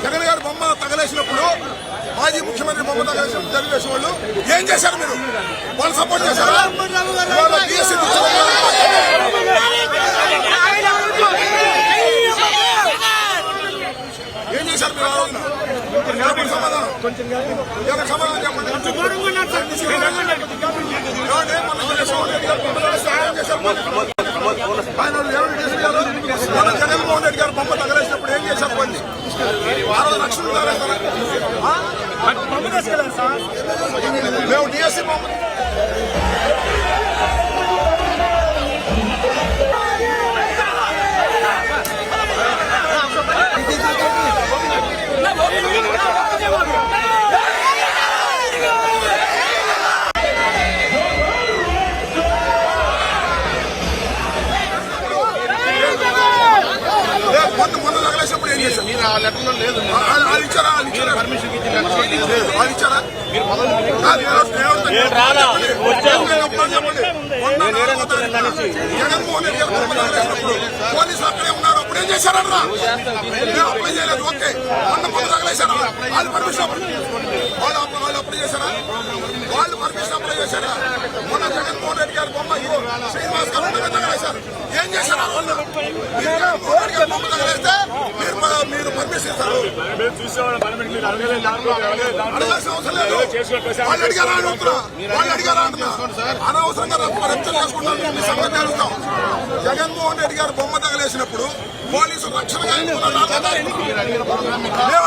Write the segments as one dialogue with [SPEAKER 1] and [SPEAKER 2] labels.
[SPEAKER 1] జగన్ గారు బొమ్మ తగలేసినప్పుడు మాజీ ముఖ్యమంత్రి బొమ్మ తగలేసినప్పుడు తెలుగుదేశం వాళ్ళు ఏం చేశారు? మీరు వాళ్ళు సపోర్ట్ చేశారా? ఏం చేశారు మీరు? సమాధానం సమాధానం చెప్పండి. జగన్మోహన్ రెడ్డి గారు బొమ్మ తగలేసినప్పుడు ఏం చేశారు? పండి 6 లక్షలు మేము డిఎస్సీ బొమ్మ జగన్మోహన్ రెడ్డి గారు పోలీసులు అక్కడే ఉన్నారు. అప్పుడు ఏం చేశారన్నా? అప్లై చేయలేదు. ఓకే, మొన్న తగలేశారా? వాళ్ళు పర్మిషన్ వాళ్ళు అప్లై చేశారా? వాళ్ళు పర్మిషన్ అప్లై చేశారా? మొన్న జగన్మోహన్ రెడ్డి గారు బొమ్మ శ్రీనివాస్ గారు తగలేశారు. ఏం చేశారా? వాళ్ళు జగన్మోహన్ రెడ్డి గారు బొమ్మ తగలేస్తే మీరు పర్మిషన్ ఇస్తారు? అడగాల్సిన అవసరం లేదు. వాళ్ళు అడిగారా అంటున్నా, వాళ్ళు అడిగారా అంటున్నా. అనవసరంగా రచ్చలు చేసుకుంటారు. సంగతి అడుగుతాం. జగన్మోహన్ రెడ్డి గారు బొమ్మ తగలేసినప్పుడు పోలీసులు రక్షణగా మేము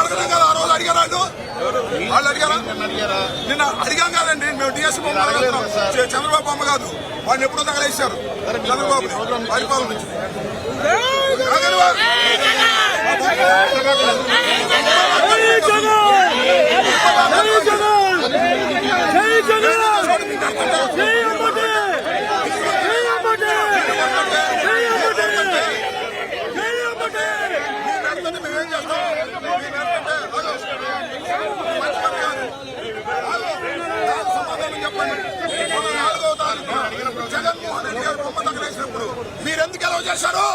[SPEAKER 1] అడగడం కదా. ఆ రోజు అడిగారా? వాళ్ళు అడిగారా? నిన్న అడిగాం కాదండి. మేము డిఎస్సీ బొమ్మ అడగలుగుతాం. చంద్రబాబు బొమ్మ కాదు. వాళ్ళు ఎప్పుడో తగలేశారు చంద్రబాబు పరిపాలన నుంచి. మేమేం చేస్తాం? సమాధానం చెప్పండి. 4వ తారీఖు జగన్మోహన్ రెడ్డి గారు బొమ్మ తగలేసినప్పుడు మీరెందుకు ఎలా చేశారు?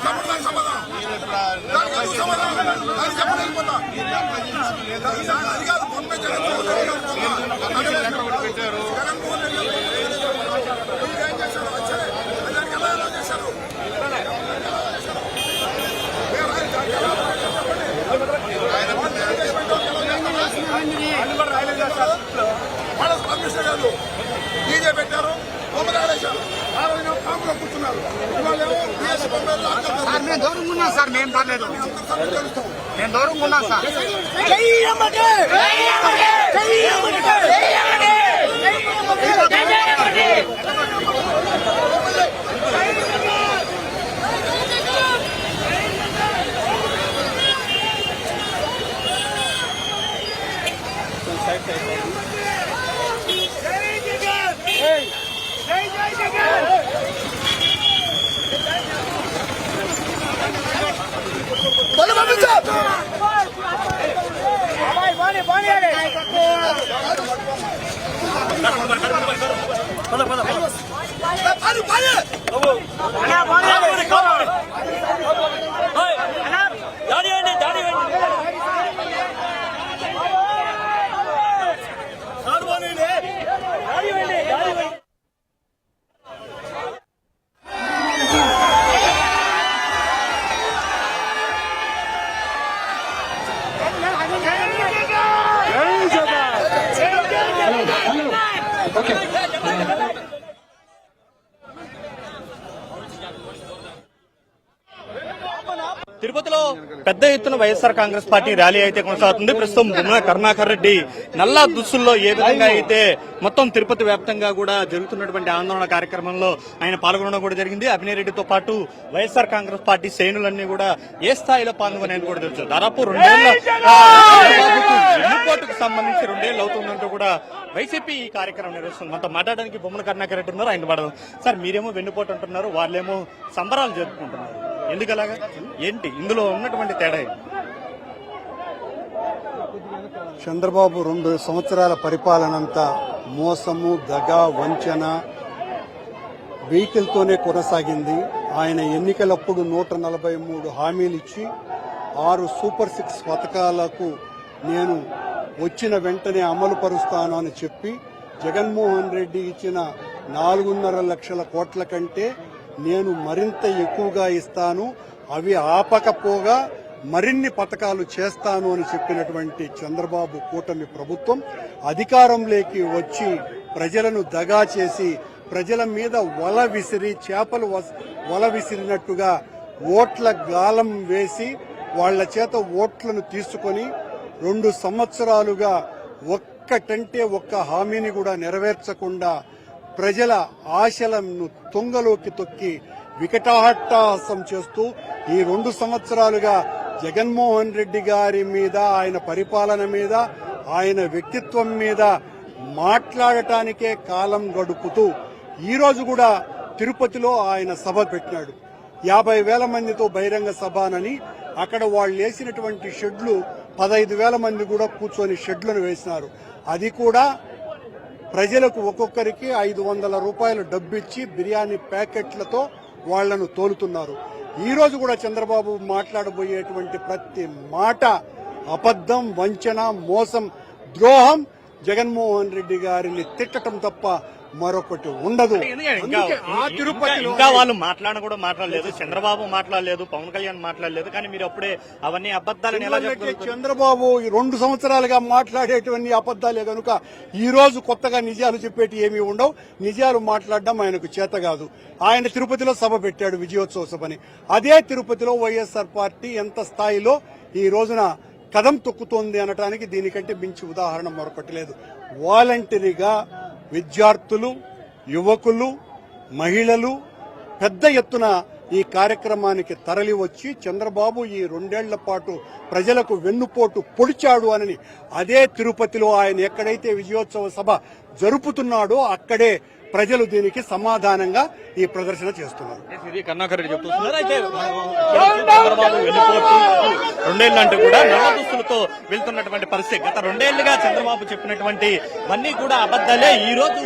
[SPEAKER 1] దానికి సమాధానం, దానికి సమాధానం దానికి చెప్పండి. వెళ్ళిపోతా అది కాదు. బొమ్మ జగన్మోహన్ రెడ్డి గారు బొమ్మ జగన్మోహన్ రెడ్డి గారు మీరేం చేశారు? వచ్చారే దానికి ఎలా చేశారు? వాళ్ళ పర్మిషన్ లేదు. డీజే పెట్టారు, బొమ్మ తగలేశారు. ఆ రోజు కాంపులో కూర్చున్నారు.
[SPEAKER 2] మేము దూరంగా ఉన్నాం సార్. మేము రాలేదు. మేము దూరంగా ఉన్నాం సార్.
[SPEAKER 3] తిరుపతిలో పెద్ద ఎత్తున వైఎస్ఆర్ కాంగ్రెస్ పార్టీ ర్యాలీ అయితే కొనసాగుతుంది. ప్రస్తుతం బొమ్మన కరుణాకర్ రెడ్డి నల్లా దుస్తుల్లో ఏ విధంగా అయితే మొత్తం తిరుపతి వ్యాప్తంగా కూడా జరుగుతున్నటువంటి ఆందోళన కార్యక్రమంలో ఆయన పాల్గొనడం కూడా జరిగింది. అభినయరెడ్డితో పాటు వైఎస్ఆర్ కాంగ్రెస్ పార్టీ శ్రేణులన్నీ కూడా ఏ స్థాయిలో పాల్గొనేది కూడా తెలుసు. దాదాపు 2 ఏళ్ల వెన్నుపోటుకు సంబంధించి 2 ఏళ్లు అవుతుందంటూ కూడా వైసీపీ ఈ కార్యక్రమం నిర్వహిస్తుంది. మనతో మాట్లాడడానికి బొమ్మన కరుణాకర్ రెడ్డి ఉన్నారు. ఆయన పడదాం. సార్, మీరేమో వెన్నుపోటు అంటున్నారు, వాళ్ళేమో సంబరాలు జరుపుకుంటున్నారు. ఎందుకలాగా? ఏంటి ఇందులో ఉన్నటువంటి తేడా?
[SPEAKER 4] చంద్రబాబు 2 సంవత్సరాల పరిపాలనంతా మోసము, దగ, వంచన వెహికల్తోనే కొనసాగింది. ఆయన ఎన్నికలప్పుడు 143 హామీలు ఇచ్చి 6 సూపర్ 6 పథకాలకు నేను వచ్చిన వెంటనే అమలు పరుస్తాను అని చెప్పి జగన్మోహన్ రెడ్డి ఇచ్చిన 4.5 లక్షల కోట్ల కంటే నేను మరింత ఎక్కువగా ఇస్తాను, అవి ఆపకపోగా మరిన్ని పథకాలు చేస్తాను అని చెప్పినటువంటి చంద్రబాబు కూటమి ప్రభుత్వం అధికారంలోకి వచ్చి ప్రజలను దగా చేసి ప్రజల మీద వల విసిరి చేపలు వల విసిరినట్టుగా ఓట్ల గాలం వేసి వాళ్ల చేత ఓట్లను తీసుకొని 2 సంవత్సరాలుగా ఒక్కటంటే ఒక్క హామీని కూడా నెరవేర్చకుండా ప్రజల ఆశలను తుంగలోకి తొక్కి వికటాట్టహాసం చేస్తూ ఈ 2 సంవత్సరాలుగా జగన్మోహన్ రెడ్డి గారి మీద, ఆయన పరిపాలన మీద, ఆయన వ్యక్తిత్వం మీద మాట్లాడటానికే కాలం గడుపుతూ ఈరోజు కూడా తిరుపతిలో ఆయన సభ పెట్టినాడు. 50,000 మందితో బహిరంగ సభనని అక్కడ వాళ్ళు వేసినటువంటి షెడ్లు 15,000 మంది కూడా కూర్చొని షెడ్లను వేసినారు. అది కూడా ప్రజలకు ఒక్కొక్కరికి 500 రూపాయలు డబ్బిచ్చి బిర్యానీ ప్యాకెట్లతో వాళ్లను తోలుతున్నారు. ఈ రోజు కూడా చంద్రబాబు మాట్లాడబోయేటువంటి ప్రతి మాట అబద్ధం, వంచన, మోసం, ద్రోహం. జగన్మోహన్ రెడ్డి గారిని తిట్టడం తప్ప మరొకటి ఉండదు.
[SPEAKER 3] ఇంకా వాళ్ళు మాట్లాడలేదు, చంద్రబాబు మాట్లాడలేదు, పవన్ కళ్యాణ్ మాట్లాడలేదు, కానీ మీరు అప్పుడే అవన్నీ అబద్దాలని ఎలా చెప్పగలుగుతారు?
[SPEAKER 4] చంద్రబాబు 2 సంవత్సరాలుగా మాట్లాడేటువంటి అబద్దాలే కనుక ఈ రోజు కొత్తగా నిజాలు చెప్పేటి ఏమీ ఉండవు. నిజాలు మాట్లాడడం ఆయనకు చేత కాదు. ఆయన తిరుపతిలో సభ పెట్టాడు, విజయోత్సవ సభని. అదే తిరుపతిలో వైఎస్ఆర్ పార్టీ ఎంత స్థాయిలో ఈ రోజున కదం తొక్కుతోంది అనటానికి దీనికంటే మించి ఉదాహరణ మరొకటి లేదు. వాలంటరీగా విద్యార్థులు, యువకులు, మహిళలు పెద్ద ఎత్తున ఈ కార్యక్రమానికి తరలి వచ్చి చంద్రబాబు ఈ 2 ఏళ్ల పాటు ప్రజలకు వెన్నుపోటు పొడిచాడు అని అదే తిరుపతిలో ఆయన ఎక్కడైతే విజయోత్సవ సభ జరుపుతున్నాడో అక్కడే ప్రజలు దీనికి సమాధానంగా ఈ ప్రదర్శన చేస్తున్నారు.
[SPEAKER 3] ఇది కరుణాకర్ రెడ్డి చెప్తున్నారు. అయితే చంద్రబాబు వెన్నుపోటు 2 ఏళ్లు అంటే కూడా నల్ల దుస్తులతో వెళ్తున్నటువంటి పరిస్థితి. గత 2 ఏళ్లుగా చంద్రబాబు చెప్పినటువంటి అన్ని కూడా అబద్దాలే. ఈ రోజు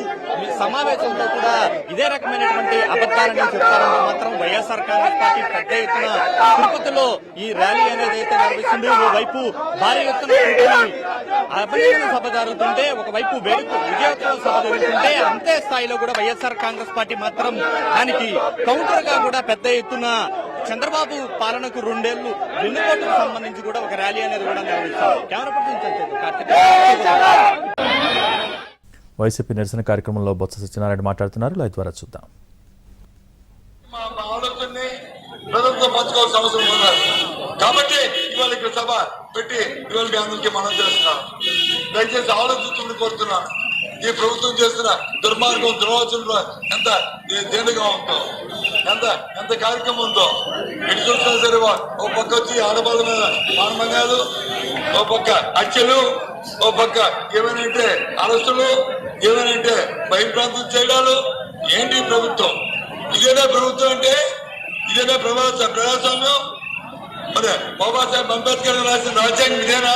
[SPEAKER 3] సమావేశంలో కూడా ఇదే రకమైనటువంటి అబద్దాలని చెప్తారంటే మాత్రం వైఎస్ఆర్ కాంగ్రెస్ పార్టీ పెద్ద ఎత్తున తిరుపతిలో ఈ ర్యాలీ అనేది అయితే నిర్వహిస్తుంది. ఓవైపు భారీ ఎత్తున అభినందన సభ జరుగుతుంటే, ఒకవైపు విజయోత్సవ సభ జరుగుతుంటే అంతే స్థాయిలో కూడా వైఎస్ఆర్ కాంగ్రెస్ పార్టీ మాత్రం దానికి కౌంటర్ గా కూడా పెద్ద ఎత్తున చంద్రబాబు పాలనకు 2 ఏళ్లు వెన్నుపోటుకు సంబంధించి కూడా ఒక ర్యాలీ అనేది కూడా నిర్వహిస్తారు. కెమెరా పర్సన్
[SPEAKER 5] వైసీపీ నిరసన కార్యక్రమంలో బొత్స సత్యనారాయణ మాట్లాడుతున్నారు. లైవ్ ద్వారా చూద్దాం.
[SPEAKER 1] ప్రజలతో పంచుకోవాల్సిన అవసరం ఉన్నారు కాబట్టి ఇవాళ ఇక్కడ సభ పెట్టి ఇవాళ మీ అందరికీ మనం చేస్తున్నాం. దయచేసి ఆలోచించుకుని కోరుతున్నాను. ఈ ప్రభుత్వం చేస్తున్న దుర్మార్గం, దుర్వాచనలో ఎంత దేనిగా ఉందో, ఎంత కార్యక్రమం ఉందో ఇటు చూసినా సరే. ఓ పక్క వచ్చి ఆడవాళ్ళ మీద మానమన్యాలు, ఓ పక్క హత్యలు, ఓ పక్క ఏమైనా అరెస్టులు, ఏమైనా భయప్రాంతం చేయడాలు. ఏంటి ప్రభుత్వం? ఇదేనా ప్రభుత్వం అంటే? ఇదేనా ప్రజాస్వామ్యం? మరి బాబాసాహెబ్ అంబేద్కర్ రాసిన రాజ్యాంగం ఇదేనా?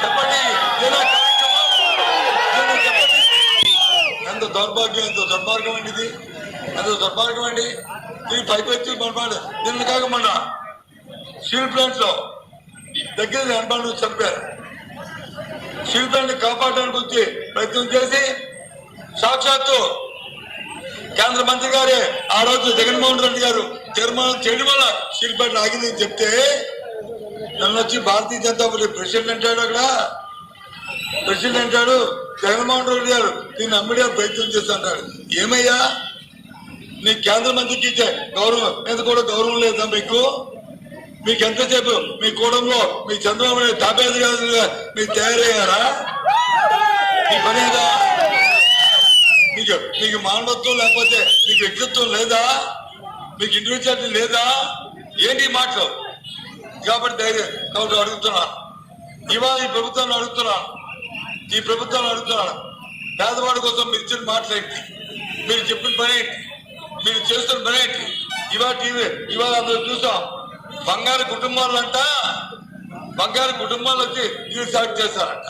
[SPEAKER 1] చెప్పండి. ఇదేనా కార్యక్రమం? చెప్పండి. ఎంత దౌర్భాగ్యం, ఎంత దుర్మార్గం అండి ఇది. ఎంత దుర్మార్గం అండి. దీని పైపెచ్చి మనమాడు దీన్ని కాకమన్నా స్టీల్ ప్లాంట్స్ లో దగ్గర 80 నుంచి చంపారు. స్టీల్ ప్లాంట్ కాపాడడానికి వచ్చి ప్రయత్నం చేసి సాక్షాత్తు కేంద్ర మంత్రి గారే ఆ రోజు జగన్మోహన్ రెడ్డి గారు తీర్మానం చేయడం వల్ల స్టీల్ ప్లాంట్ ఆగిందని చెప్తే నన్ను వచ్చి భారతీయ జనతా పార్టీ ప్రెసిడెంట్ అంటాడు. అక్కడ ప్రెసిడెంట్ అంటాడు జగన్మోహన్ రెడ్డి గారు దీన్ని అమ్మడే ప్రయత్నం చేస్తాడు. ఏమయ్యా, నీ కేంద్ర మంత్రికి ఇచ్చే గౌరవం మీద కూడా గౌరవం లేదా మీకు? మీకు ఎంతసేపు మీ కూడంలో మీ చంద్రబాబు నాయుడు తాపేదిగా మీరు తయారయ్యారా? మీ పనేదా? మీకు మానవత్వం లేకపోతే మీకు వ్యక్తిత్వం లేదా? మీకు ఇండివిజువాలిటీ లేదా? ఏంటి మాటలు? కాబట్టి ధైర్యం కాబట్టి అడుగుతున్నాను. ఇవాళ ఈ ప్రభుత్వాన్ని అడుగుతున్నాను. పేదవాడి కోసం మీరు ఇచ్చిన మాటలేంటి? మీరు చెప్పిన పని ఏంటి? మీరు చేస్తున్న పని ఏంటి? ఇవాళ అందరూ చూసాం. బంగారు కుటుంబాలు వచ్చి ఇల్లు సాగు చేశారంట.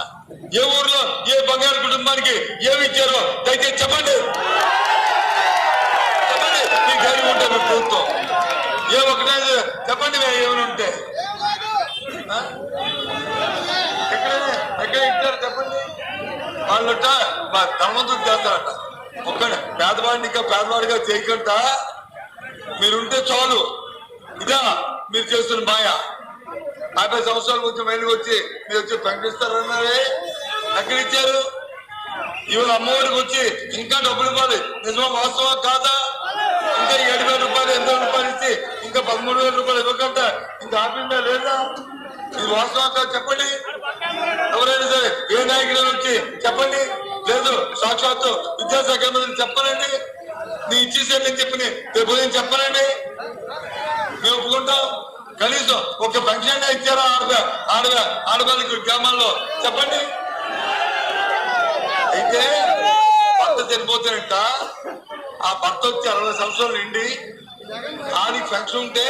[SPEAKER 6] ఏ ఊర్లో ఏ బంగారు కుటుంబానికి ఏమి ఇచ్చారో దయచేసి చెప్పండి. చెప్పండి, మీ ధైర్యం ఉంటే మీ ప్రభుత్వం ఏ ఒకటే చెప్పండి. ఏమైనా ఉంటే ఎక్కడ ఇచ్చారు చెప్పండి. వాళ్ళట ధనవంతులు చేస్తారట. ఒక్క పేదవాడిని ఇంకా పేదవాడిగా చేయకుండా మీరుంటే చాలు. ఇదా మీరు చేస్తున్న మాయ. 50 సంవత్సరాల కొంచెం మైలుకి వచ్చి మీరు వచ్చి ప్రకటిస్తారన్నారే, ఎక్కడ ఇచ్చారు? ఇవాళ అమ్మఒడికి వచ్చి ఇంకా డబ్బులు ఇవ్వాలి. నిజమా వాస్తవం కాదా? ఇంకా 7,000 రూపాయలు 8,000 రూపాయలు ఇచ్చి ఇంకా 13,000 రూపాయలు ఇవ్వకుండా ఇంకా ఆపిందా లేదా? ఇది వాస్తవం కాదు చెప్పండి. ఎవరైనా సరే ఏ నాయకులు వచ్చి చెప్పండి. లేదు సాక్షాత్తు విద్యాశాఖ మంత్రి చెప్పనండి, నీ ఇచ్చేసేయని చెప్పి రేపు ఉదయం చెప్పనండి, మేము ఒప్పుకుంటాం. కనీసం ఒక పెన్షన్ ఇచ్చారా ఆడవాళ్ళకి గ్రామాల్లో చెప్పండి. అయితే భర్త చనిపోతారంట, ఆ భర్త వచ్చి 60 సంవత్సరాలు నిండి ఆడికి పెన్షన్ ఉంటే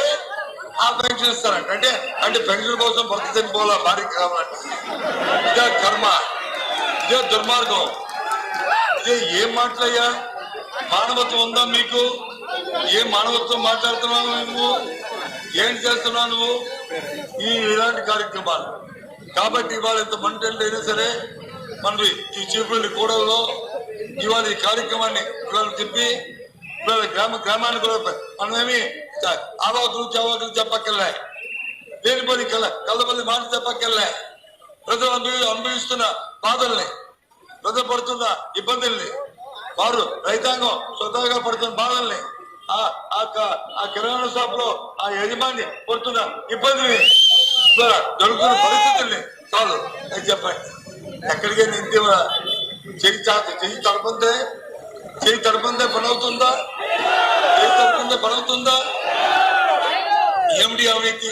[SPEAKER 6] ఆ పెన్షన్ ఇస్తారంట. అంటే పెన్షన్ కోసం భర్త చనిపోవాలా భార్యకి కావాలంట. ఇదే కర్మ, ఇదే దుర్మార్గం, ఇదే ఏం మాటలయ్యా? మానవత్వం ఉందా మీకు? ఏం మానవత్వం మాట్లాడుతున్నావు నువ్వు? ఏంటి చేస్తున్నావు నువ్వు? ఇలాంటి కార్యక్రమాలు కాబట్టి ఇవాళ ఇంత మంటలు అయినా సరే మనవి ఈ చీపుల్ని కూడల్లో ఇవాళ ఈ కార్యక్రమాన్ని ఇవాళ చెప్పి ఇవాళ గ్రామాన్ని కూడా మనమేమి ఆవాకులు చవాకులు చెప్పక్కర్లే, లేనిపోయి కళ్ళబల్లి మాట చెప్పక్కర్లే. ప్రజలు అనుభవిస్తున్న బాధల్ని, ప్రజలు పడుతున్న ఇబ్బందుల్ని, వారు రైతాంగం స్వతహాగా పడుతున్న బాధల్ని, ఆ కిరాణా షాప్ లో ఆ యజమాని పడుతున్న ఇబ్బందిని, జరుగుతున్న పరిస్థితుల్ని చాలు అది చెప్పండి. ఎక్కడికైనా ఇంటి చెయ్యి తడపందే పని అవుతుందా? పని అవుతుందా? ఏమిటి అవినీతి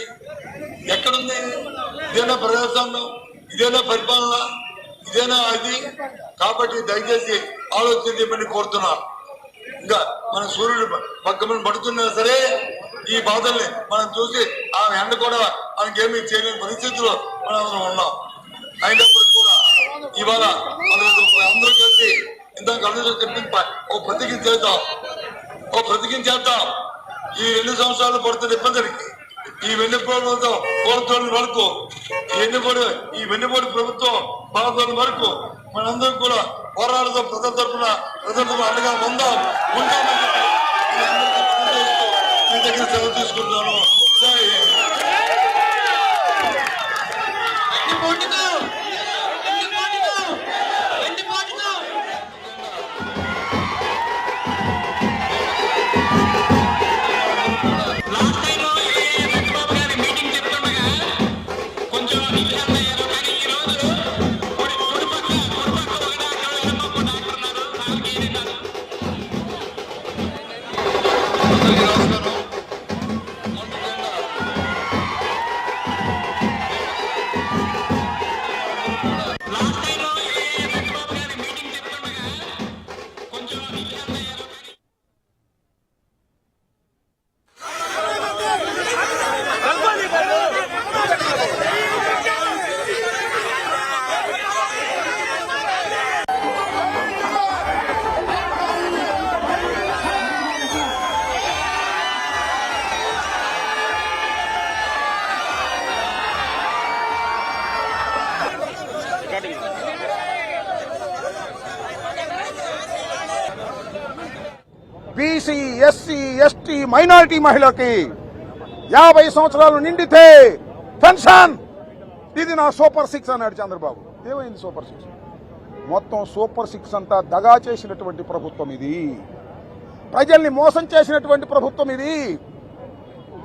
[SPEAKER 6] ఎక్కడుంది? ఇదేనా ప్రజాస్వామ్యం? ఇదేనా పరిపాలన? ఇదేనా అది? కాబట్టి దయచేసి ఆలోచన చేయమని కోరుతున్నాను. ఇంకా మన సూర్యుడు పక్కన పడుతున్నా సరే ఈ బాధల్ని మనం చూసి ఆ ఎండ కూడా మనకేమీ చేయలేని పరిస్థితిలో మనం ఉన్నాం. అయినప్పుడు కూడా ఇవాళ అందరూ కలిసి ఇందాక అందరూ చెప్పి ఓ ప్రతిజ్ఞ చేద్దాం. ఈ 2 సంవత్సరాలు పడుతున్న ఇబ్బందులకి, ఈ వెన్నుపోటు కోరుతున్న వరకు, ఈ వెన్నుపోటు ప్రభుత్వం బాధల వరకు మనందరం కూడా పోరాడదాం. ప్రజల తరఫున అండగా ఉంటామని మీ దగ్గర సెలవు తీసుకుంటాను.
[SPEAKER 2] బీసీ, ఎస్సీ, ఎస్టీ, మైనారిటీ మహిళకి 50 సంవత్సరాలు నిండితే పెన్షన్. ఇది నా సూపర్ 6 అన్నాడు చంద్రబాబు. ఏమైంది సూపర్ 6? మొత్తం సూపర్ 6 అంతా దగా చేసినటువంటి ప్రభుత్వం ఇది. ప్రజల్ని మోసం చేసినటువంటి ప్రభుత్వం ఇది.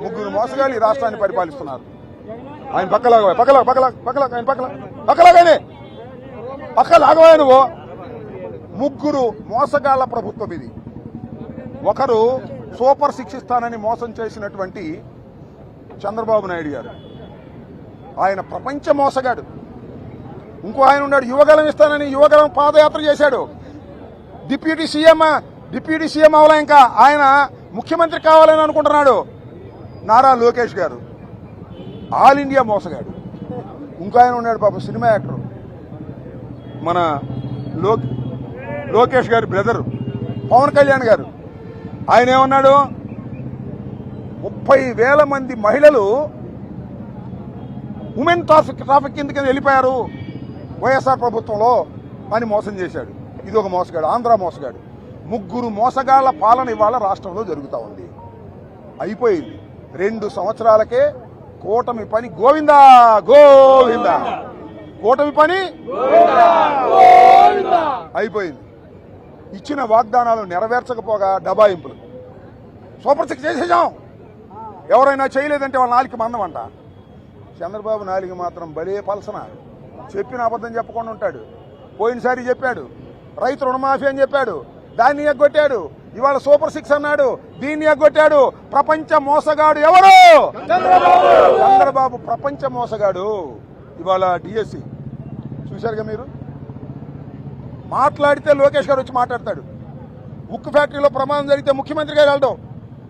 [SPEAKER 2] 3 మోసగాళ్ళు ఈ రాష్ట్రాన్ని పరిపాలిస్తున్నారు. ఆయన పక్కలాగానే నువ్వు. 3 మోసగాళ్ల ప్రభుత్వం ఇది. ఒకరు సూపర్ 6 ఇస్తానని మోసం చేసినటువంటి చంద్రబాబు నాయుడు గారు, ఆయన ప్రపంచ మోసగాడు. ఇంకో ఆయన ఉన్నాడు, యువగలం ఇస్తానని యువగలం పాదయాత్ర చేశాడు. డిప్యూటీ సీఎం అవలా, ఇంకా ఆయన ముఖ్యమంత్రి కావాలని అనుకుంటున్నాడు. నారా లోకేష్ గారు ఆల్ ఇండియా మోసగాడు. ఇంకో ఆయన ఉన్నాడు పాపం, సినిమా యాక్టర్, మన లోకేష్ గారి బ్రదర్ పవన్ కళ్యాణ్ గారు ఆయన ఏమన్నాడు, 30,000 మంది మహిళలు ఉమెన్ ట్రాఫిక్ కిందకి వెళ్ళిపోయారు వైఎస్ఆర్ ప్రభుత్వంలో అని మోసం చేశాడు. ఇది ఒక మోసగాడు, ఆంధ్ర మోసగాడు. 3 మోసగాళ్ల పాలన ఇవాళ రాష్ట్రంలో జరుగుతూ ఉంది. అయిపోయింది. 2 సంవత్సరాలకే కూటమి పని గోవిందా గోవిందా, కూటమి పని అయిపోయింది. ఇచ్చిన వాగ్దానాలు నెరవేర్చకపోగా డబాయింపులు. సూపర్ 6 చేసేసాం. ఎవరైనా చేయలేదంటే వాళ్ళ నాలుగు మందం అంట. చంద్రబాబు నాలుగు మాత్రం భలే పలసన, చెప్పిన అబద్ధం చెప్పకుండా ఉంటాడు. పోయినసారి చెప్పాడు రైతు రుణమాఫీ అని చెప్పాడు, దాన్ని ఎగ్గొట్టాడు. ఇవాళ సూపర్ 6 అన్నాడు, దీన్ని ఎగ్గొట్టాడు. ప్రపంచ మోసగాడు ఎవరు? చంద్రబాబు ప్రపంచ మోసగాడు. ఇవాళ డిఎస్సి చూశారుగా మీరు. మాట్లాడితే లోకేష్ గారు వచ్చి మాట్లాడతాడు. ఉక్కు ఫ్యాక్టరీలో ప్రమాదం జరిగితే ముఖ్యమంత్రి గారు వెళ్ళడం,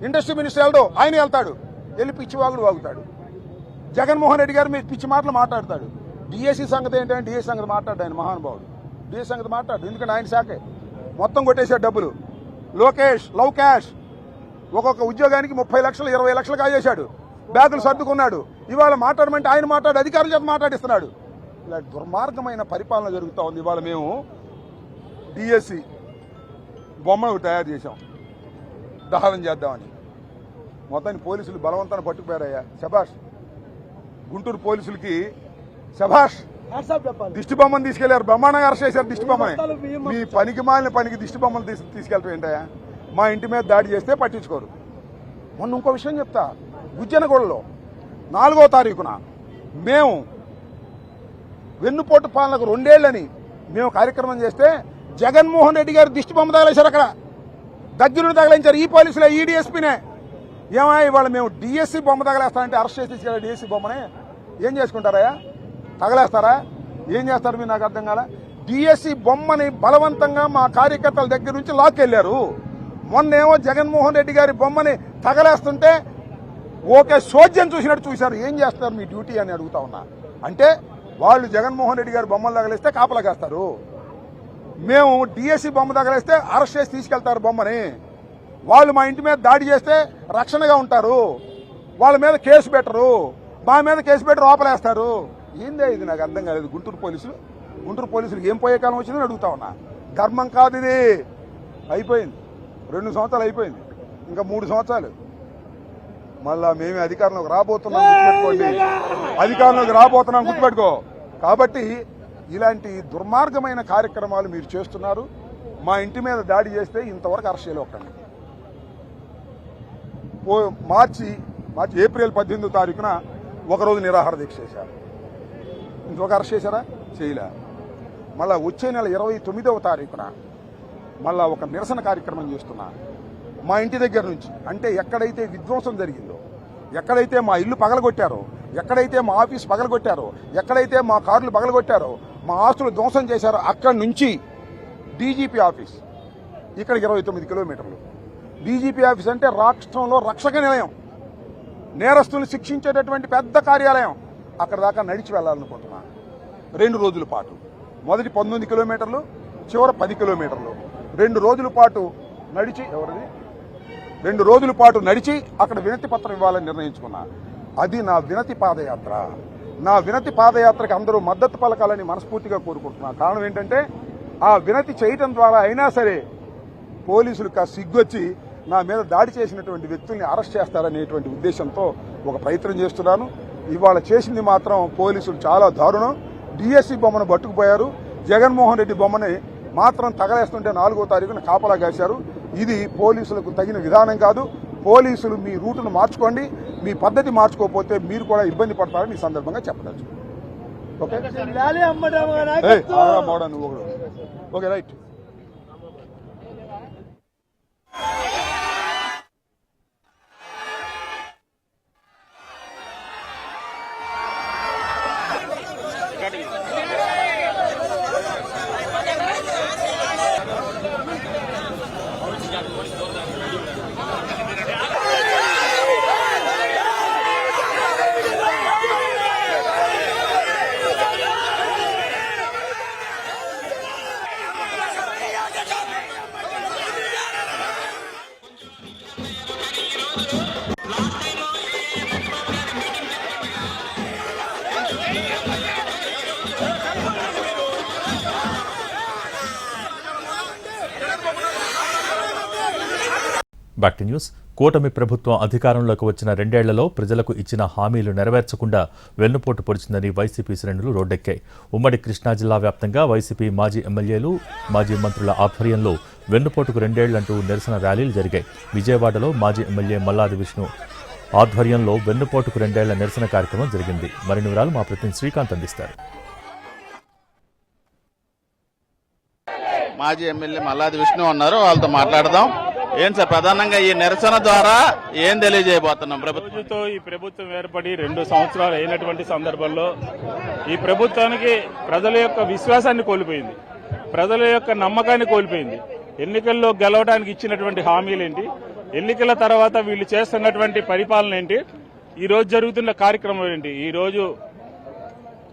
[SPEAKER 2] ఇండస్ట్రీ మినిస్టర్ వెళ్ళడం, ఆయన వెళ్తాడు. వెళ్ళి పిచ్చివాగుడు వాగుతాడు. జగన్మోహన్ రెడ్డి గారు మీరు పిచ్చి మాటలు మాట్లాడతాడు. డిఎస్సి సంగతి ఏంటంటే డిఎస్సి సంగతి మాట్లాడు ఆయన మహానుభావుడు. డిఎస్సి సంగతి మాట్లాడు, ఎందుకంటే ఆయన శాఖే. మొత్తం కొట్టేశాడు డబ్బులు. Lokesh love cash. ఒక్కొక్క ఉద్యోగానికి 30 లక్షలు 20 లక్షలు కాజేశాడు. బ్యాగులు సర్దుకున్నాడు. ఇవాళ మాట్లాడమంటే ఆయన మాట్లాడి అధికారుల చేత మాట్లాడిస్తున్నాడు. ఇలా దుర్మార్గమైన పరిపాలన జరుగుతూ ఉంది. ఇవాళ మేము డిఎస్సి బొమ్మను తయారు చేశాం దహనం చేద్దామని. మొత్తాన్ని పోలీసులు బలవంతాన్ని పట్టుకుపోయారయ్యా. శభాష్. గుంటూరు పోలీసులకి శభాష్. దిష్టి బొమ్మను తీసుకెళ్లారు, బ్రహ్మాండంగా అరెస్ట్ చేశారు. దిష్టి బొమ్మని, మీ పనికి మాలిన పనికి దిష్టి బొమ్మను తీసుకెళ్తాం ఏంటయ్యా? మా ఇంటి మీద దాడి చేస్తే పట్టించుకోరు. మొన్న ఇంకో విషయం చెప్తా. గుజ్జనగూడలో 4వ తారీఖున మేము వెన్నుపోటు పాలనకు 2 ఏళ్లని మేము కార్యక్రమం చేస్తే జగన్మోహన్ రెడ్డి గారు దిష్టి బొమ్మ తగలేశారు. అక్కడ దగ్గరుండి తగలించారు. ఈ పోలీసులే, ఈ డిఎస్పీనే. ఏమా ఇవాళ మేము డిఎస్సి బొమ్మ తగలేస్తారంటే అరెస్ట్ చేసి తీసుకెళ్ళి డిఎస్సి బొమ్మని ఏం చేసుకుంటారయ్యా? తగలేస్తారా? ఏం చేస్తారు మీరు? నాకు అర్థం కాల. డిఎస్సి బొమ్మని బలవంతంగా మా కార్యకర్తల దగ్గర నుంచి లాక్కెళ్లారు. మొన్నేమో జగన్మోహన్ రెడ్డి గారి బొమ్మని తగలేస్తుంటే ఓకే సోద్యం చూసినట్టు చూశారు. ఏం చేస్తారు మీ డ్యూటీ అని అడుగుతా ఉన్నా. అంటే వాళ్ళు జగన్మోహన్ రెడ్డి గారి బొమ్మలు తగలేస్తే కాపలాగేస్తారు, మేము డిఎస్సి బొమ్మ తగలేస్తే అరెస్ట్ చేసి తీసుకెళ్తారు బొమ్మని. వాళ్ళు మా ఇంటి మీద దాడి చేస్తే రక్షణగా ఉంటారు, వాళ్ళ మీద కేసు పెట్టరు, మా మీద కేసు పెట్టి లోపలేస్తారు. ఏందే ఇది? నాకు అర్థం కాలేదు. గుంటూరు పోలీసులకు ఏం పోయే కాలం వచ్చిందని అడుగుతా ఉన్నా. ధర్మం కాదు ఇది. అయిపోయింది. 2 సంవత్సరాలు అయిపోయింది, ఇంకా 3 సంవత్సరాలు. మళ్ళా మేమే అధికారంలోకి రాబోతున్నాం, గుర్తుపెట్టుకోండి. అధికారంలోకి రాబోతున్నాం, గుర్తుపెట్టుకో. కాబట్టి ఇలాంటి దుర్మార్గమైన కార్యక్రమాలు మీరు చేస్తున్నారు. మా ఇంటి మీద దాడి చేస్తే ఇంతవరకు అరెస్ట్ చేయలేకండి. ఏప్రిల్ 18వ తారీఖున ఒకరోజు నిరాహార దీక్ష చేశారు. ఇంకొక అరెస్ట్ చేశారా? చేయలే. మళ్ళా వచ్చే నెల 29వ తారీఖున మళ్ళా ఒక నిరసన కార్యక్రమం చేస్తున్నా మా ఇంటి దగ్గర నుంచి. అంటే ఎక్కడైతే విధ్వంసం జరిగిందో, ఎక్కడైతే మా ఇల్లు పగలగొట్టారో, ఎక్కడైతే మా ఆఫీస్ పగలగొట్టారో, ఎక్కడైతే మా కార్లు పగలగొట్టారో, మా ఆస్తులు ధ్వంసం చేశారో అక్కడి నుంచి డీజీపీ ఆఫీస్ ఇక్కడికి 29 కిలోమీటర్లు. డీజీపీ ఆఫీస్ అంటే రాష్ట్రంలో రక్షక నిలయం, నేరస్తులను శిక్షించేటటువంటి పెద్ద కార్యాలయం. అక్కడ దాకా నడిచి వెళ్లాలనుకుంటున్నా 2 రోజుల పాటు. మొదటి 19 కిలోమీటర్లు, చివరి 10 కిలోమీటర్లు. 2 రోజుల పాటు నడిచి 2 రోజుల పాటు నడిచి అక్కడ వినతి పత్రం ఇవ్వాలని నిర్ణయించుకున్నా. అది నా వినతి పాదయాత్ర. నా వినతి పాదయాత్రకు అందరూ మద్దతు పలకాలని మనస్ఫూర్తిగా కోరుకుంటున్నా. కారణం ఏంటంటే ఆ వినతి చేయటం ద్వారా అయినా సరే పోలీసులకు సిగ్గొచ్చి నా మీద దాడి చేసినటువంటి వ్యక్తుల్ని అరెస్ట్ చేస్తారనేటువంటి ఉద్దేశంతో ఒక ప్రయత్నం చేస్తున్నాను. ఇవాళ చేసింది మాత్రం పోలీసులు చాలా దారుణం. డిఎస్సి బొమ్మను పట్టుకుపోయారు. జగన్మోహన్ రెడ్డి బొమ్మని మాత్రం తగలేస్తుంటే 4వ తారీఖున కాపలా కాశారు. ఇది పోలీసులకు తగిన విధానం కాదు. పోలీసులు మీ రూటును మార్చుకోండి. మీ పద్ధతి మార్చుకోకపోతే మీరు కూడా ఇబ్బంది పడతారని ఈ సందర్భంగా చెప్పదచ్చు. Okay right.
[SPEAKER 5] Back to news. కూటమి ప్రభుత్వం అధికారంలోకి వచ్చిన 2 ఏళ్లలో ప్రజలకు ఇచ్చిన హామీలు నెరవేర్చకుండా వెన్నుపోటు పొడిచిందని వైసీపీ శ్రేణులు రోడ్డెక్కాయి. ఉమ్మడి కృష్ణా జిల్లా వ్యాప్తంగా వైసీపీ మాజీ ఎమ్మెల్యేలు, మాజీ మంత్రుల ఆధ్వర్యంలో వెన్నుపోటుకు 2 ఏళ్లంటూ నిరసన ర్యాలీలు జరిగాయి. విజయవాడలో మాజీ ఎమ్మెల్యే మల్లాది విష్ణు ఆధ్వర్యంలో వెన్నుపోటుకు 2 ఏళ్ల నిరసన కార్యక్రమం జరిగింది. మరిన్ని వివరాలు మా ప్రతినిధి శ్రీకాంత్ అందిస్తారు.
[SPEAKER 7] మాజీ ఎమ్మెల్యే మల్లాది విష్ణు ఉన్నారు, వాళ్ళతో మాట్లాడదాం. ఏం సార్, ప్రధానంగా ఈ నిరసన ద్వారా ఏం తెలియజేయబోతున్నాం?
[SPEAKER 8] ప్రభుత్వంతో ఈ ప్రభుత్వం ఏర్పడి 2 సంవత్సరాలు అయినటువంటి సందర్భంలో ఈ ప్రభుత్వానికి ప్రజల యొక్క విశ్వాసాన్ని కోల్పోయింది, ప్రజల యొక్క నమ్మకాన్ని కోల్పోయింది. ఎన్నికల్లో గెలవడానికి ఇచ్చినటువంటి హామీలేంటి, ఎన్నికల తర్వాత వీళ్ళు చేస్తున్నటువంటి పరిపాలన ఏంటి, ఈ రోజు జరుగుతున్న కార్యక్రమం ఏంటి, ఈ రోజు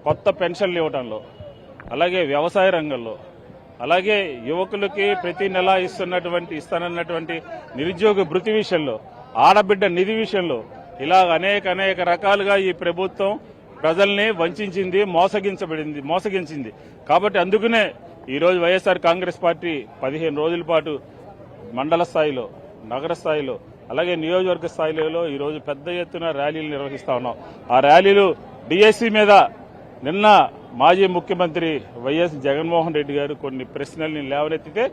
[SPEAKER 8] కొత్త పెన్షన్లు ఇవ్వడంలో, అలాగే వ్యవసాయ రంగంలో, అలాగే యువకులకి ప్రతి నెల ఇస్తానన్నటువంటి నిరుద్యోగ భృతి విషయంలో, ఆడబిడ్డ నిధి విషయంలో, ఇలా అనేక రకాలుగా ఈ ప్రభుత్వం ప్రజల్ని వంచింది, మోసగించింది. కాబట్టి అందుకనే ఈరోజు వైఎస్ఆర్ కాంగ్రెస్ పార్టీ 15 రోజుల పాటు మండల స్థాయిలో, నగర స్థాయిలో, అలాగే నియోజకవర్గ స్థాయిలో ఈరోజు పెద్ద ఎత్తున ర్యాలీలు నిర్వహిస్తా ఉన్నాం. ఆ ర్యాలీలు డిఎస్సి మీద నిన్న మాజీ ముఖ్యమంత్రి వైఎస్ జగన్మోహన్ రెడ్డి గారు కొన్ని ప్రశ్నల్ని లేవనెత్తితే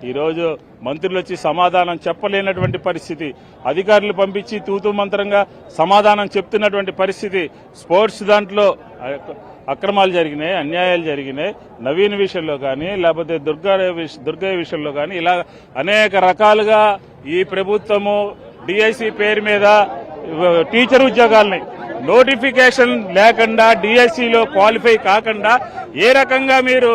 [SPEAKER 8] ఈరోజు మంత్రులు వచ్చి సమాధానం చెప్పలేనటువంటి పరిస్థితి, అధికారులు పంపించి తూతూ మంత్రంగా సమాధానం చెప్తున్నటువంటి పరిస్థితి, స్పోర్ట్స్ దాంట్లో అక్రమాలు జరిగినాయి, అన్యాయాలు జరిగినాయి, నవీన్ విషయంలో కానీ లేకపోతే దుర్గయ్య విషయంలో కానీ ఇలా అనేక రకాలుగా ఈ ప్రభుత్వము డిఐసి పేరు మీద టీచర్ ఉద్యోగాలని నోటిఫికేషన్ లేకుండా డిఎస్సిలో క్వాలిఫై కాకుండా ఏ రకంగా మీరు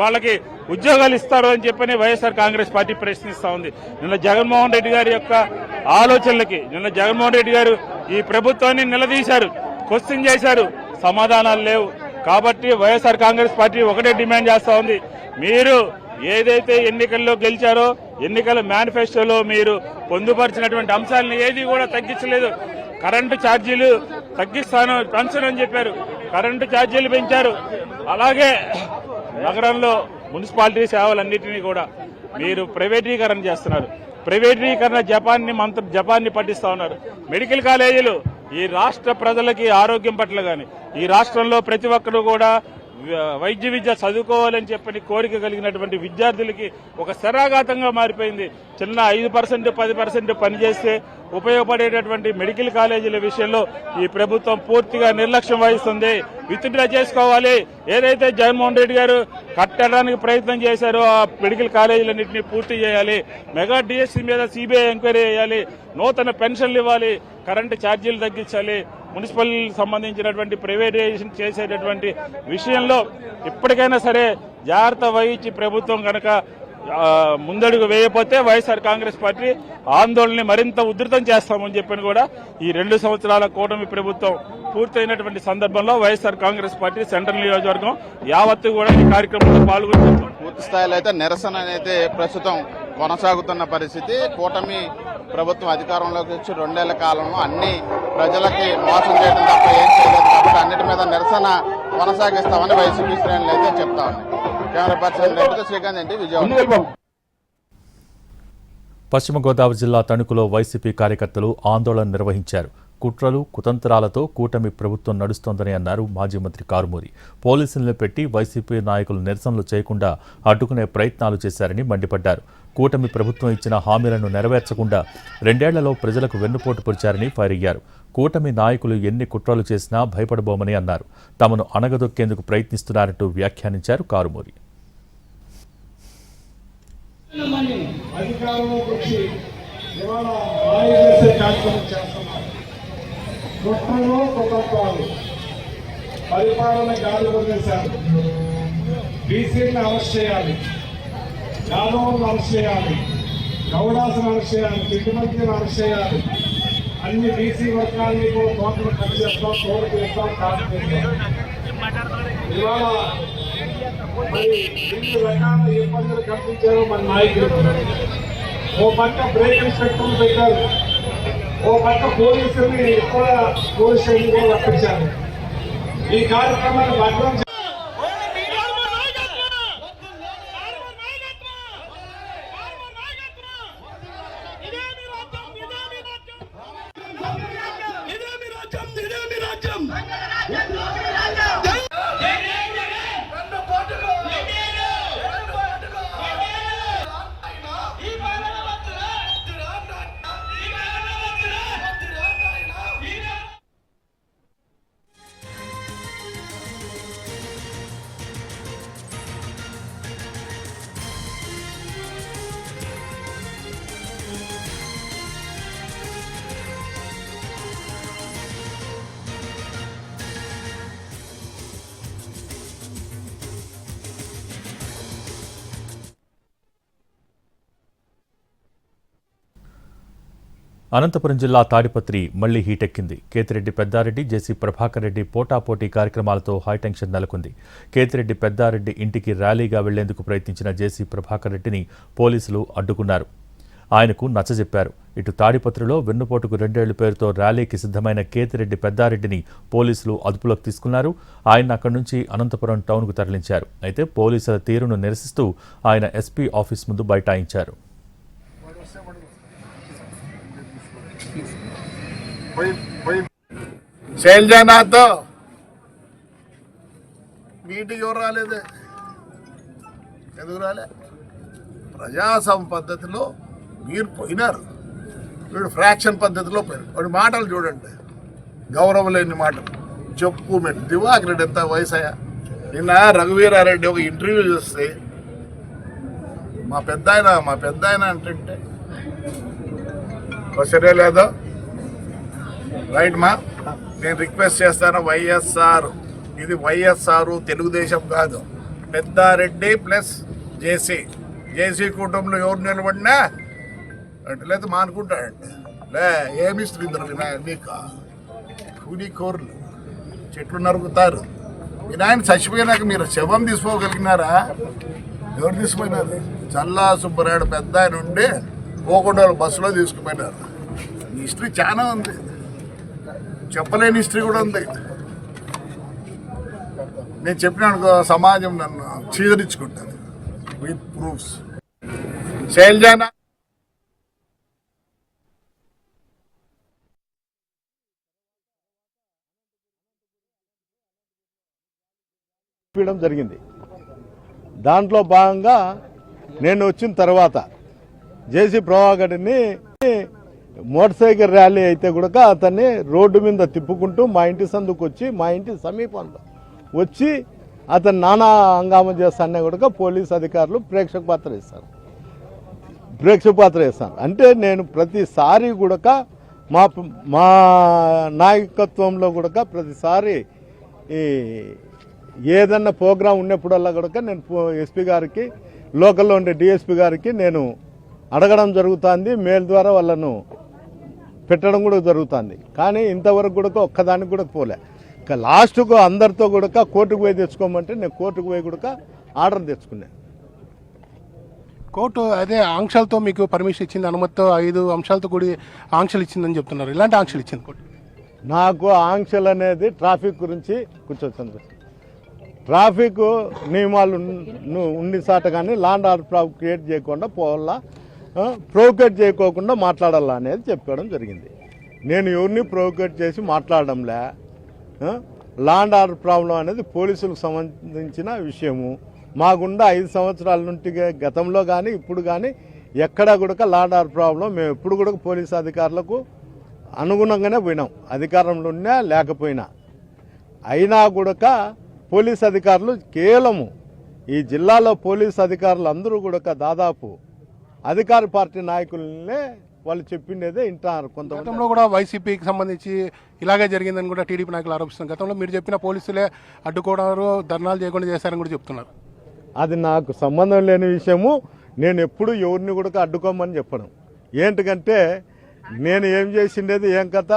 [SPEAKER 8] వాళ్ళకి ఉద్యోగాలు ఇస్తారు అని చెప్పని వైఎస్ఆర్ కాంగ్రెస్ పార్టీ ప్రశ్నిస్తా ఉంది. నిన్న జగన్మోహన్ రెడ్డి గారి యొక్క ఆలోచనలకి జగన్మోహన్ రెడ్డి గారు ఈ ప్రభుత్వాన్ని నిలదీశారు, క్వశ్చన్ చేశారు, సమాధానాలు లేవు. కాబట్టి వైఎస్ఆర్ కాంగ్రెస్ పార్టీ ఒకటే డిమాండ్ చేస్తా ఉంది, మీరు ఏదైతే ఎన్నికల్లో గెలిచారో ఎన్నికల మేనిఫెస్టోలో మీరు పొందుపరిచినటువంటి అంశాలను ఏది కూడా తగ్గించలేదు. కరెంటు ఛార్జీలు పెంచనని చెప్పారు, కరెంటు ఛార్జీలు పెంచారు. అలాగే నగరంలో మున్సిపాలిటీ సేవలన్నింటినీ కూడా మీరు ప్రైవేటీకరణ చేస్తున్నారు. ప్రైవేటీకరణ జపాన్ని పట్టిస్తా ఉన్నారు. మెడికల్ కాలేజీలు ఈ రాష్ట్ర ప్రజలకి ఆరోగ్యం పట్ల గాని, ఈ రాష్ట్రంలో ప్రతి ఒక్కరు కూడా వైద్య విద్య చదువుకోవాలని చెప్పని కోరిక కలిగినటువంటి విద్యార్థులకి ఒక శరాఘాతంగా మారిపోయింది. చిన్న 5% 10% పనిచేస్తే ఉపయోగపడేటటువంటి మెడికల్ కాలేజీల విషయంలో ఈ ప్రభుత్వం పూర్తిగా నిర్లక్ష్యం వహిస్తుంది. విత్డ్రా చేసుకోవాలి. ఏదైతే జగన్మోహన్ రెడ్డి గారు కట్టడానికి ప్రయత్నం చేశారో ఆ మెడికల్ కాలేజీలన్నింటినీ పూర్తి చేయాలి. మెగా డిఎస్సీ మీద సిబిఐ ఎంక్వైరీ చేయాలి. నూతన పెన్షన్లు ఇవ్వాలి. కరెంటు ఛార్జీలు తగ్గించాలి. మున్సిపల్ సంబంధించినటువంటి ప్రైవేటైజేషన్ చేసేటటువంటి విషయంలో ఇప్పటికైనా సరే జాగ్రత్త వహించి ప్రభుత్వం కనుక ముందడుగు వేయకపోతే వైఎస్ఆర్ కాంగ్రెస్ పార్టీ ఆందోళనని మరింత ఉధృతం చేస్తామని చెప్పని కూడా ఈ 2 సంవత్సరాల కూటమి ప్రభుత్వం పూర్తయినటువంటి సందర్భంలో వైఎస్ఆర్ కాంగ్రెస్ పార్టీ సెంట్రల్ నియోజకవర్గం యావత్తు కూడా ఈ కార్యక్రమంలో పాల్గొంటున్నాం.
[SPEAKER 7] పూర్తి స్థాయిలో అయితే నిరసన అయితే ప్రస్తుతం కొనసాగుతున్న పరిస్థితి. కూటమి ప్రభుత్వం అధికారంలోకి వచ్చి 2 ఏళ్ల కాలంలో అన్ని ప్రజలకి మోసం చేయడం తప్ప ఏం చేయలేదు కాబట్టి అన్నిటి మీద నిరసన కొనసాగిస్తామని వైసీపీ శ్రేణులు అయితే చెప్తా ఉన్నాయి. కెమెరా పర్సన్ రెడ్డితో శ్రీకాంత్ ఏంటి, విజయవాడ.
[SPEAKER 5] పశ్చిమ గోదావరి జిల్లా తణుకులో వైసీపీ కార్యకర్తలు ఆందోళన నిర్వహించారు. కుట్రలు కుతంత్రాలతో కూటమి ప్రభుత్వం నడుస్తోందని అన్నారు మాజీ మంత్రి కారుమూరి. పోలీసులను పెట్టి వైసీపీ నాయకులు నిరసనలు చేయకుండా అడ్డుకునే ప్రయత్నాలు చేశారని మండిపడ్డారు. కూటమి ప్రభుత్వం ఇచ్చిన హామీలను నెరవేర్చకుండా 2 ఏళ్లలో ప్రజలకు వెన్నుపోటు పొడిచారని ఫైర్ అయ్యారు. కూటమి నాయకులు ఎన్ని కుట్రలు చేసినా భయపడబోమని అన్నారు. తమను అణగదొక్కేందుకు ప్రయత్నిస్తున్నారంటూ వ్యాఖ్యానించారు కారుమూరి.
[SPEAKER 9] పరిపాలన గాలి వదిలేశారు. బీసీలను అరెస్ట్ చేయాలి, యాదవులను అరెస్ట్ చేయాలి, గౌడాసును అరెస్ట్ చేయాలి, తిట్టుమంత్రిని అరెస్ట్ చేయాలి. అన్ని బీసీ వర్గాన్ని కూడా కోర్టులు కట్ చేస్తాం, తోడు చేస్తాం, కాదు చేస్తాం. ఇవాళ మరి ఇన్ని రకాల ఇబ్బందులు కల్పించారు మన నాయకులు. ఓ పక్క బ్రేక్ ఇన్స్పెక్టర్లు పెట్టారు, ఓ పక్క పోలీసుల్ని కూడా పోలీస్ స్టేషన్ కూడా రప్పించారు. ఈ కార్యక్రమాన్ని భద్రం
[SPEAKER 5] అనంతపురం జిల్లా తాడిపత్రి మళ్లీ హీటెక్కింది. కేతిరెడ్డి పెద్దారెడ్డి, జేసీ ప్రభాకర్ రెడ్డి పోటాపోటీ కార్యక్రమాలతో హైటెన్షన్ నెలకొంది. కేతిరెడ్డి పెద్దారెడ్డి ఇంటికి ర్యాలీగా వెళ్లేందుకు ప్రయత్నించిన జేసీ ప్రభాకర్ రెడ్డిని పోలీసులు అడ్డుకున్నారు. ఆయనకు నచ్చజెప్పారు. ఇటు తాడిపత్రిలో వెన్నుపోటుకు 2 ఏళ్ల పేరుతో ర్యాలీకి సిద్ధమైన కేతిరెడ్డి పెద్దారెడ్డిని పోలీసులు అదుపులోకి తీసుకున్నారు. ఆయన అక్కడి నుంచి అనంతపురం టౌన్కు తరలించారు. అయితే పోలీసుల తీరును నిరసిస్తూ ఆయన ఎస్పీ ఆఫీస్ ముందు బైఠాయించారు.
[SPEAKER 1] శైలజానాథ్ మీటింగ్ ఎవరు రాలేదే? ఎందుకు రాలే? ప్రజాస్వామ్య పద్ధతిలో మీరు పోయినారు, వీడు ఫ్రాక్షన్ పద్ధతిలో పోయినారు. వాడి మాటలు చూడండి, గౌరవం లేని మాటలు. చెప్పు మెట్టు దివాకర్ రెడ్డి ఎంత వయసయ్యా? నిన్న రఘువీరారెడ్డి ఒక ఇంటర్వ్యూ చూస్తే మా పెద్ద ఆయన అంటే క్వశ్చనే లేదో. రైట్ మా, నేను రిక్వెస్ట్ చేస్తాను, వైఎస్ఆర్ ఇది వైఎస్ఆర్ తెలుగుదేశం కాదు. పెద్దారెడ్డి ప్లస్ జేసీ కూటమిలో ఎవరు నిలబడినా అంటే లేదా మానుకుంటాడండి. ఏమి ఇస్తుంది మీకు కూలీ కోర్లు చెట్లు నరుకుతారు. మీ నాయన చచ్చిపోయినాక మీరు శవం తీసుకోగలిగినారా? ఎవరు తీసుకుపోయినారు? చల్లా సుబ్బరాయుడు పెద్ద ఆయన ఉండి పోకుండా బస్సులో తీసుకుపోయినారు. హిస్టరీ చాలా ఉంది, చెప్పలేని హిస్టరీ కూడా ఉంది. నేను చెప్పినాను, సమాజం నన్ను చీదరించుకుంటాను విత్ ప్రూఫ్స్. శైలజానా
[SPEAKER 10] జరిగింది. దాంట్లో భాగంగా నేను వచ్చిన తర్వాత జేసీ ప్రభాకర్ని మోటార్ సైకిల్ ర్యాలీ అయితే కూడా అతన్ని రోడ్డు మీద తిప్పుకుంటూ మా ఇంటి సందుకు వచ్చి, మా ఇంటి సమీపంలో వచ్చి అతను నానా హంగామా చేస్తానే కూడా పోలీస్ అధికారులు ప్రేక్షక పాత్ర వేస్తాను. అంటే నేను ప్రతిసారి కూడా మా నాయకత్వంలో కూడా ప్రతిసారి ఏదన్నా ప్రోగ్రాం ఉన్నప్పుడల్లా కూడా నేను ఎస్పీ గారికి, లోకల్లో ఉండే డిఎస్పీ గారికి నేను అడగడం జరుగుతుంది. మెయిల్ ద్వారా వాళ్ళను పెట్టడం కూడా జరుగుతుంది. కానీ ఇంతవరకు కూడా ఒక్కదానికి కూడా పోలే. లాస్ట్కు అందరితో కూడా కోర్టుకు పోయి తెచ్చుకోమంటే నేను కోర్టుకు పోయి కూడా ఆర్డర్ తెచ్చుకున్నాను.
[SPEAKER 11] కోర్టు అదే ఆంక్షలతో మీకు పర్మిషన్ ఇచ్చింది, అనుమతితో 5 అంశాలతో కూడి ఆంక్షలు ఇచ్చిందని చెప్తున్నారు. ఇలాంటి ఆంక్షలు ఇచ్చింది కోర్టు?
[SPEAKER 10] నాకు ఆంక్షలు అనేది ట్రాఫిక్ గురించి కూర్చొచ్చింది. ట్రాఫిక్ నియమాలు ఉండి సాట కానీ ల్యాండ్ ఆర్డర్ ప్రాబ్లం క్రియేట్ చేయకుండా పోవాలా, ప్రొవోకేట్ చేయకోకుండా మాట్లాడాలా అనేది చెప్పడం జరిగింది. నేను ఎవరిని ప్రొవోకేట్ చేసి మాట్లాడడంలే. ల్యాండ్ ఆర్డర్ ప్రాబ్లం అనేది పోలీసులకు సంబంధించిన విషయము. మాగుండా 5 సంవత్సరాల నుండి గతంలో కానీ ఇప్పుడు కానీ ఎక్కడా కూడా ల్యాండ్ ఆర్డర్ ప్రాబ్లం మేము ఎప్పుడు కూడా పోలీసు అధికారులకు అనుగుణంగానే పోయినాం, అధికారంలో ఉన్నా లేకపోయినా. అయినా కూడా పోలీస్ అధికారులు కేవలము ఈ జిల్లాలో పోలీస్ అధికారులు అందరూ కూడా దాదాపు అధికార పార్టీ నాయకులనే వాళ్ళు చెప్పిండేదే వింటారు.
[SPEAKER 11] గతంలో కూడా వైసీపీకి సంబంధించి ఇలాగే జరిగిందని కూడా టీడీపీ నాయకులు ఆరోపిస్తున్నారు. గతంలో మీరు చెప్పిన పోలీసులే అడ్డుకోవడారు, ధర్నాలు చేయకుండా చేశారని కూడా చెప్తున్నారు.
[SPEAKER 10] అది నాకు సంబంధం లేని విషయము. నేను ఎప్పుడు ఎవరిని కూడా అడ్డుకోమని చెప్పడం. ఏంటంటే నేను ఏం చేసిండేది ఏం కథ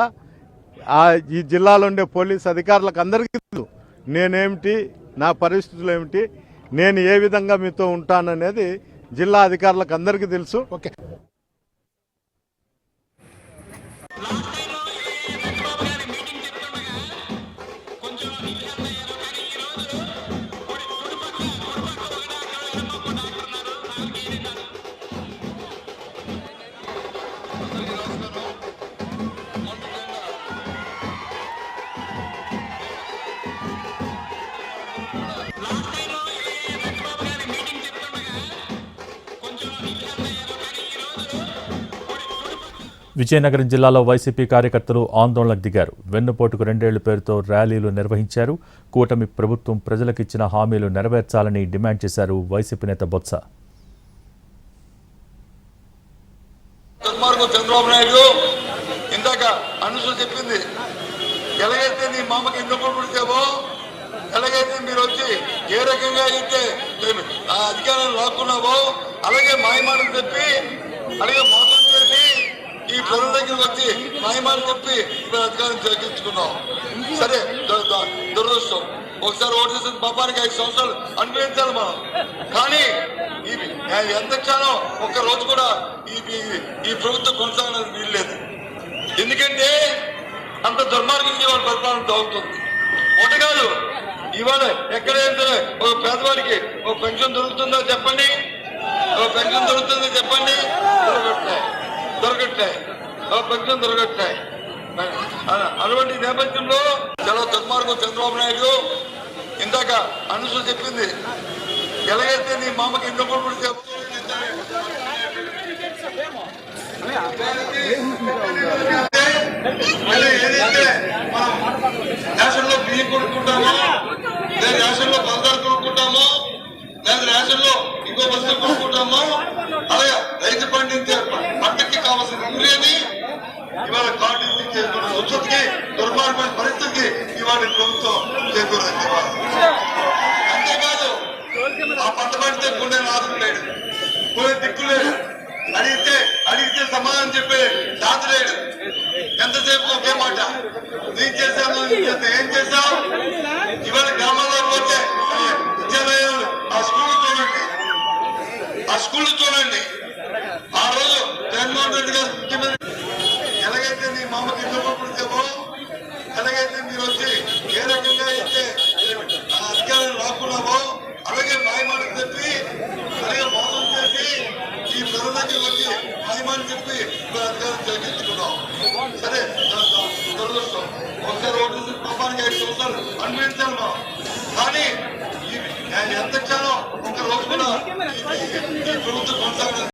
[SPEAKER 10] ఈ జిల్లాలో ఉండే పోలీస్ అధికారులకు అందరికీ తెలుసు నేనేమిటి, నా పరిస్థితులు ఏమిటి, నేను ఏ విధంగా మీతో ఉంటాననేది జిల్లా అధికారులకు అందరికీ తెలుసు.
[SPEAKER 11] ఓకే.
[SPEAKER 5] విజయనగరం జిల్లాలో వైసీపీ కార్యకర్తలు ఆందోళనకు దిగారు. వెన్నుపోటుకు 2 ఏళ్ల పేరుతో ర్యాలీలు నిర్వహించారు. కూటమి ప్రభుత్వం ప్రజలకిచ్చిన హామీలు నెరవేర్చాలని డిమాండ్ చేశారు వైసీపీ నేత బొత్స.
[SPEAKER 6] చంద్రబాబు నాయుడు ఇందాక అనుసు చెప్పింది, ఎలాగైతే నీ మామకి ఎందుకు పుడితేవో, ఎలాగైతే మీరు వచ్చి ఏ రకంగా అయితే ఆ అధికారాన్ని లాక్కున్నావో, అలాగే మాయమాటలు చెప్పి, అలాగే మోసం చేసి ఈ ప్రజల దగ్గరికి వచ్చి మాయమాటలు చెప్పి ఇప్పుడు అధికారం చేయించుకున్నాం. సరే, దురదృష్టం. ఒకసారి ఓటు చేసిన పాపానికి 5 సంవత్సరాలు అనుభవించాలి మనం. కానీ ఎంత క్షణం ఒక్క రోజు కూడా ఈ ప్రభుత్వం కొనసాగడానికి వీల్లేదు. ఎందుకంటే అంత దుర్మార్గంగా వాళ్ళ పరిపాలన సాగుతుంది. ఒకటి కాదు, ఇవాళ ఎక్కడైతే ఒక పేదవాడికి ఒక పెన్షన్ దొరుకుతుందో చెప్పండి, ఒక పెన్షన్ దొరుకుతుందో చెప్పండి. దొరకట్లే ఒక పెన్షన్ దొరకట్లే. అటువంటి నేపథ్యంలో చాలా దుర్మార్గం చంద్రబాబు నాయుడు ఇందాక అనుసు చెప్పింది, ఎలాగైతే నీ మామకి ఎందుకు పుడితే ఏదైతే మనం రేషన్లో బియ్యం కొనుక్కుంటామో, లేదా రేషన్లో పదార్థాలు కొనుక్కుంటామో, లేదా రేషన్లో ఇంకో వస్తువు కొనుక్కుంటామో, అలాగే రైతు పండించే పంటకి కావాల్సిన యూరియాని ఇవాళ కార్డు చేసుకున్న ఉత్పత్తికి దుర్మార్గమైన పరిస్థితికి ఇవాళ ప్రభుత్వం చేకూరింది. అంతేకాదు, ఆ పంట పండితే కొన్ని ఆదుకులేడు, కొన్ని దిక్కులేడు, అడిగితే సమాధానం చెప్పే దాతలేడు. ఎంతసేపు ఒకే మాట, నేను చేశాను, ఏం చేశావు? ఇవాళ గ్రామాల్లో పోతే విద్యాలయాలు, ఆ స్కూల్ చూడండి. ఆ రోజు జగన్మోహన్ రెడ్డి గారు ముఖ్యమంత్రి, ఎలాగైతే నీ మామకి ఎందుకు పుడితేవో, ఎలాగైతే మీరు వచ్చి ఏ రకంగా అయితే ఆ అధికారాన్ని లాక్కున్నావో, అలాగే మాయమాటలు చెప్పి, అలాగే మోసం చేసి ఈ ప్రజల దగ్గరికి వచ్చి మాయమాటలు చెప్పి ఇప్పుడు అధికారం చేయించుకున్నాం. సరే, దురదృష్టం. ఒకసారి ఓటు చేసిన పాపానికి 5 సంవత్సరాలు అనుభవించాలి మనం. కానీ ఎంత క్షణం ఒక్క రోజు కూడా ఈ ప్రభుత్వం కొనసాగలేదు.